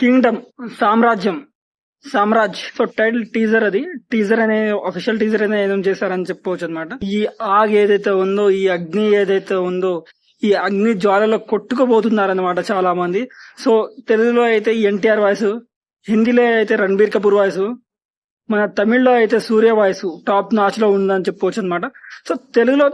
Kingdom, సామ్రాజ్యం, Samraj. So title teaser, అది teaser అనే అఫీషియల్ టీజర్ అనే ఏదో చేశారని చెప్పుకోవచ్చు అనమాట. ఈ ఆగ్ ఏదైతే ఉందో, ఈ అగ్ని ఏదైతే ఉందో, ఈ అగ్ని జ్వాలలో కొట్టుకుపోతున్నారనమాట చాలా మంది. సో తెలుగులో అయితే ఎన్టీఆర్ వాయిస్, హిందీలో అయితే రణబీర్ కపూర్ వాయిస్, మన తమిళ్లో అయితే సూర్య వాయిస్ టాప్ నాచ్ లో ఉందని చెప్పుకోవచ్చు అనమాట. సో తెలుగులో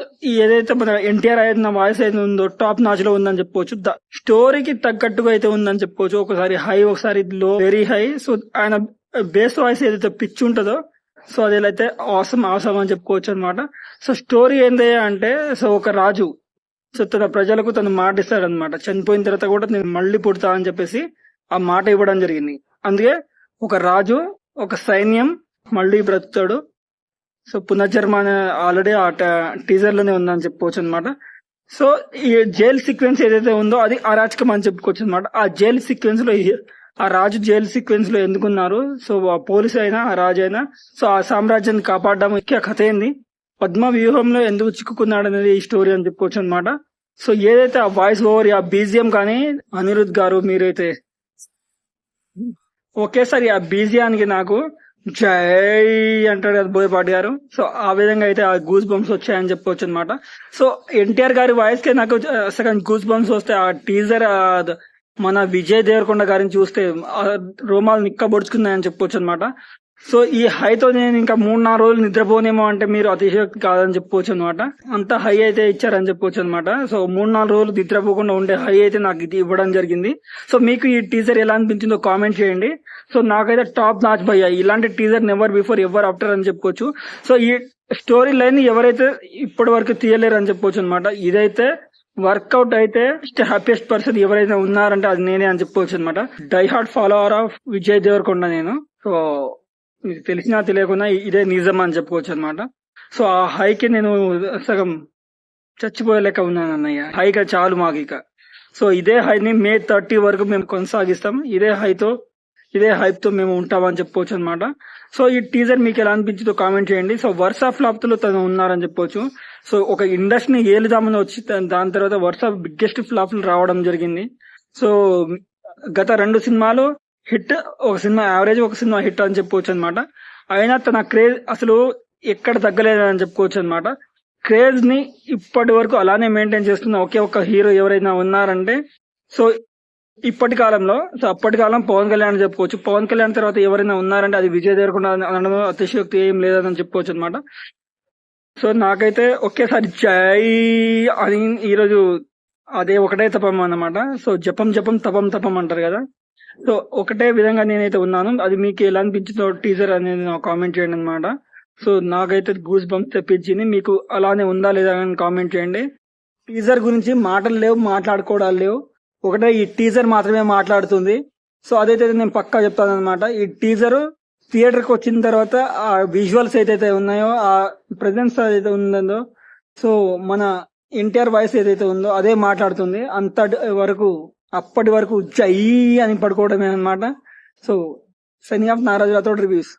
ఏదైతే మన ఎన్టీఆర్ అయిన వాయిస్ అయితే ఉందో టాప్ నాచ్ లో ఉందని చెప్పుకోవచ్చు. స్టోరీకి తగ్గట్టుగా అయితే ఉందని చెప్పుకోవచ్చు. ఒకసారి హై, ఒకసారి లో, వెరీ హై. సో ఆయన బేస్ వాయిస్ ఏదైతే పిచ్ ఉంటుందో, సో అది అయితే అవసరం అని చెప్పుకోవచ్చు అనమాట. సో స్టోరీ ఏంటి అంటే, సో ఒక రాజు సో తన ప్రజలకు తను మాట ఇస్తాడనమాట. చనిపోయిన తర్వాత కూడా నేను మళ్ళీ పుడతా అని చెప్పేసి ఆ మాట ఇవ్వడం జరిగింది. అందుకే ఒక రాజు, ఒక సైన్యం మళ్ళీ బ్రతుకుతాడు. సో పునర్జన్మ ఆల్రెడీ ఆ టీజర్ లోనే ఉందని చెప్పుకోవచ్చు అనమాట. సో ఈ జైల్ సీక్వెన్స్ ఏదైతే ఉందో అది అరాచకం అని చెప్పుకోవచ్చు అనమాట. ఆ జైల్ సీక్వెన్స్ లో ఆ రాజు జైల్ సీక్వెన్స్ లో ఎందుకున్నారు, సో ఆ పోలీసు అయినా ఆ రాజు అయినా, సో ఆ సామ్రాజ్యాన్ని కాపాడడం ముఖ్య కథ ఏంది, పద్మ వ్యూహంలో ఎందుకు చిక్కుకున్నాడు అనేది ఈ స్టోరీ అని చెప్పుకోవచ్చు అనమాట. సో ఏదైతే ఆ వాయిస్ ఓవర్, ఆ బీజిఎం కానీ, అనిరుద్ గారు మీరైతే ఒకేసారి ఆ బీజియానికి నాకు జై అంటాడు కదా బోయపాటి గారు. సో ఆ విధంగా అయితే ఆ గూస్ బంప్స్ వచ్చాయని చెప్పుకోవచ్చు అనమాట. సో ఎన్టీఆర్ గారి వాయిస్ కే నాకు సెకండ్ గూస్ బంప్స్ వస్తే, ఆ టీజర్ మన విజయ్ దేవరకొండ గారిని చూస్తే రోమాలు నిక్కబొడుచుకున్నాయని చెప్పుకోవచ్చు అనమాట. సో ఈ హైతో నేను ఇంకా 3-4 రోజులు నిద్రపోనేమో అంటే మీరు అతిశయోక్తి కాదని చెప్పుకోవచ్చు అనమాట. అంత హై అయితే ఇచ్చారని చెప్పుకోవచ్చు అనమాట. సో 3-4 రోజులు నిద్రపోకుండా ఉండే హై అయితే నాకు ఇది ఇవ్వడం జరిగింది. సో మీకు ఈ టీజర్ ఎలా అనిపించిందో కామెంట్ చేయండి. సో నాకైతే టాప్ నాచ్ భయ్యా, ఇలాంటి teaser never before ever after అని చెప్పుకోవచ్చు. సో ఈ స్టోరీ లైన్ ఎవరైతే ఇప్పటి వరకు తీయలేరు అని చెప్పుకోవచ్చు అనమాట. ఇదైతే వర్కౌట్ అయితే హ్యాపీయెస్ట్ పర్సన్ ఎవరైతే ఉన్నారంటే అది నేనే అని చెప్పుకోవచ్చు అనమాట. Die heart follower of Vijay Deverakonda నేను. సో తెలిసినా తెలియకుండా ఇదే నిజం అని చెప్పుకోవచ్చు అనమాట. సో ఆ హైకి నేను సగం చచ్చిపోయేలేక ఉన్నాను అన్నయ్య. హైగా చాలు మాకు ఇక. సో ఇదే హైని May 30 వరకు మేము కొనసాగిస్తాం. ఇదే హైప్ తో మేము ఉంటామని చెప్పుకోవచ్చు అనమాట. సో ఈ టీజర్ మీకు ఎలా అనిపించిందో కామెంట్ చేయండి. సో వరుస ఫ్లాప్ లో తను ఉన్నారని చెప్పొచ్చు. సో ఒక ఇండస్ట్రీని ఏలుదామని వచ్చి దాని తర్వాత వరుస బిగ్గెస్ట్ ఫ్లాప్ రావడం జరిగింది. సో గత 2 సినిమాలు హిట్, ఒక సినిమా యావరేజ్, ఒక సినిమా హిట్ అని చెప్పుకోవచ్చు అనమాట. అయినా తన క్రేజ్ అసలు ఎక్కడ తగ్గలేదని చెప్పుకోవచ్చు అనమాట. క్రేజ్ ని ఇప్పటి వరకు అలానే మెయింటైన్ చేస్తున్న ఒకే ఒక హీరో ఎవరైనా ఉన్నారంటే, సో ఇప్పటి కాలంలో, సో అప్పటి కాలం పవన్ కళ్యాణ్ చెప్పుకోవచ్చు. పవన్ కళ్యాణ్ తర్వాత ఎవరైనా ఉన్నారంటే అది విజయ్ దేవరకొండ అనడం అతిశయోక్తి ఏం లేదని చెప్పుకోవచ్చు అనమాట. సో నాకైతే ఒకేసారి జై అని ఈరోజు అదే ఒకటే తపం అన్నమాట. సో జపం జపం తపం తపం అంటారు కదా. సో ఒకటే విధంగా నేనైతే ఉన్నాను. అది మీకు ఎలా అనిపించిందో టీజర్ అనేది నాకు కామెంట్ చేయండి అనమాట. సో నాకైతే గూస్ బంప్స్ తెప్పించింది. మీకు అలానే ఉందా లేదా అని కామెంట్ చేయండి. టీజర్ గురించి మాటలు లేవు, మాట్లాడుకోవడాలు లేవు. ఒకటే ఈ టీజర్ మాత్రమే మాట్లాడుతుంది. సో అదైతే నేను పక్కా చెప్తాను అనమాట. ఈ టీజర్ థియేటర్ కి వచ్చిన తర్వాత ఆ విజువల్స్ ఏదైతే ఉన్నాయో, ఆ ప్రెజెన్స్ ఏదైతే ఉందో, సో మన ఎన్టీఆర్ వాయిస్ ఏదైతే ఉందో అదే మాట్లాడుతుంది. అప్పటి వరకు జై అని పడుకోవడమే అనమాట. సో సైనింగ్ ఆఫ్ నారాజు రాథోడ్ రివ్యూస్.